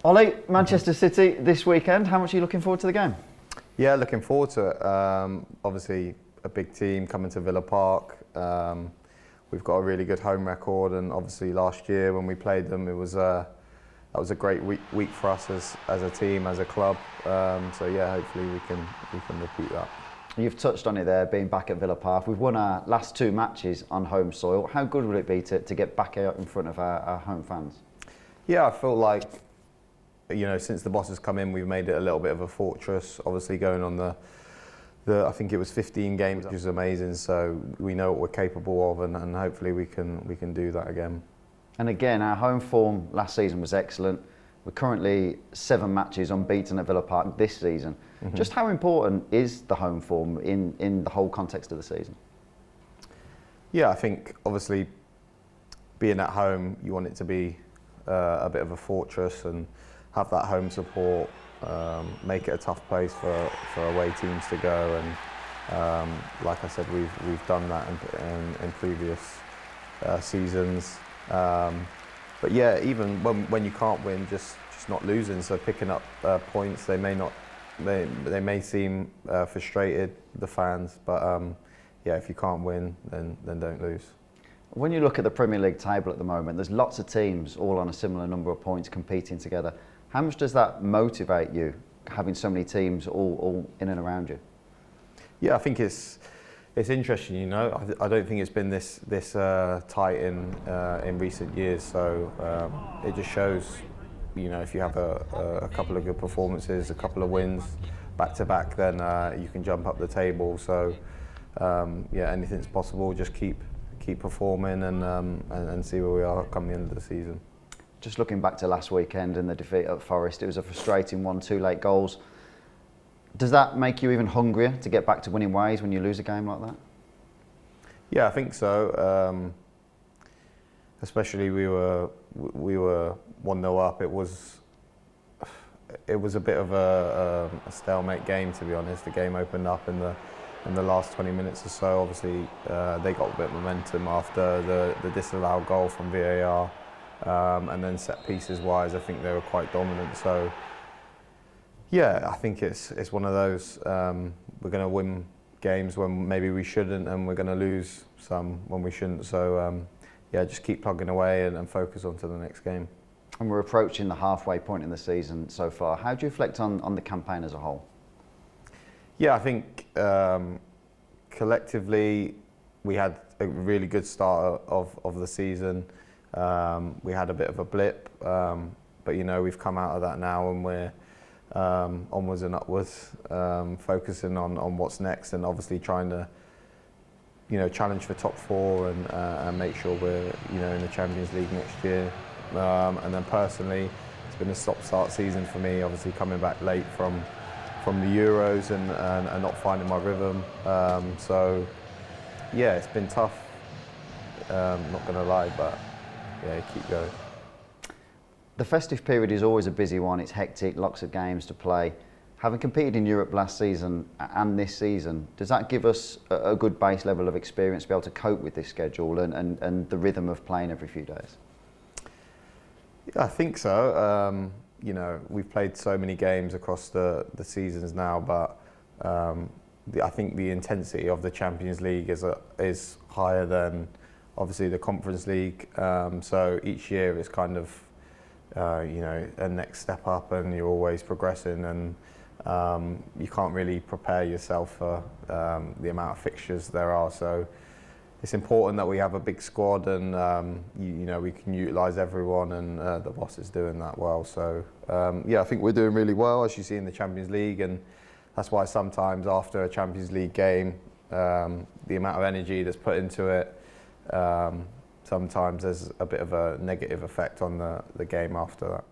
Ollie, Manchester City this weekend. How much are you looking forward to the game? Yeah, looking forward to it. Obviously, a big team coming to Villa Park. We've got a really good home record, and obviously last year when we played them, that was a great week for us as a team, as a club. So yeah, hopefully we can repeat that. You've touched on it there, being back at Villa Park. We've won our last 2 matches on home soil. How good would it be to get back out in front of our home fans? Yeah, I feel like, since the boss has come in, we've made it a little bit of a fortress. Obviously going on the I think it was 15 games, which is amazing. So we know what we're capable of, and hopefully we can do that again. And again, our home form last season was excellent. We're currently 7 matches unbeaten at Villa Park this season. Mm-hmm. Just how important is the home form in the whole context of the season? Yeah, I think obviously being at home, you want it to be a bit of a fortress and have that home support, make it a tough place for away teams to go. And like I said, we've done that in previous seasons. But yeah, even when you can't win, just not losing, so picking up points. They may seem frustrated, the fans, but yeah, if you can't win, then don't lose. When you look at the Premier League table at the moment, there's lots of teams all on a similar number of points competing together. How much does that motivate you, having so many teams all in and around you? Yeah, I think it's interesting. I don't think it's been this tight in recent years. So it just shows, if you have a couple of good performances, a couple of wins back to back, then you can jump up the table. So yeah, anything's possible. Just keep performing and see where we are come the end of the season. Just looking back to last weekend and the defeat at Forest, it was a frustrating one, 2 late goals. Does that make you even hungrier to get back to winning ways when you lose a game like that? Yeah, I think so. Especially we were 1-0 up. It was a bit of a stalemate game, to be honest. The game opened up in the last 20 minutes or so. Obviously, they got a bit of momentum after the disallowed goal from VAR, and then set pieces wise, I think they were quite dominant. So yeah, I think it's one of those. We're going to win games when maybe we shouldn't, and we're going to lose some when we shouldn't. So yeah, just keep plugging away and focus on to the next game. And we're approaching the halfway point in the season so far. How do you reflect on the campaign as a whole? Yeah, I think collectively we had a really good start of the season. We had a bit of a blip, but we've come out of that now, and we're onwards and upwards, focusing on what's next, and obviously trying to challenge for top 4 and make sure we're in the Champions League next year. And then personally, it's been a stop-start season for me, obviously coming back late from the Euros and not finding my rhythm. So yeah, it's been tough, not going to lie, but yeah, keep going. The festive period is always a busy one. It's hectic, lots of games to play. Having competed in Europe last season and this season, does that give us a good base level of experience to be able to cope with this schedule and the rhythm of playing every few days? Yeah, I think so. We've played so many games across the seasons now, but I think the intensity of the Champions League is higher than obviously the Conference League. So each year is kind of a next step up, and you're always progressing, and you can't really prepare yourself for the amount of fixtures there are. So it's important that we have a big squad, and we can utilise everyone, and the boss is doing that well. So yeah, I think we're doing really well, as you see in the Champions League, and that's why sometimes after a Champions League game, the amount of energy that's put into it, sometimes there's a bit of a negative effect on the game after that.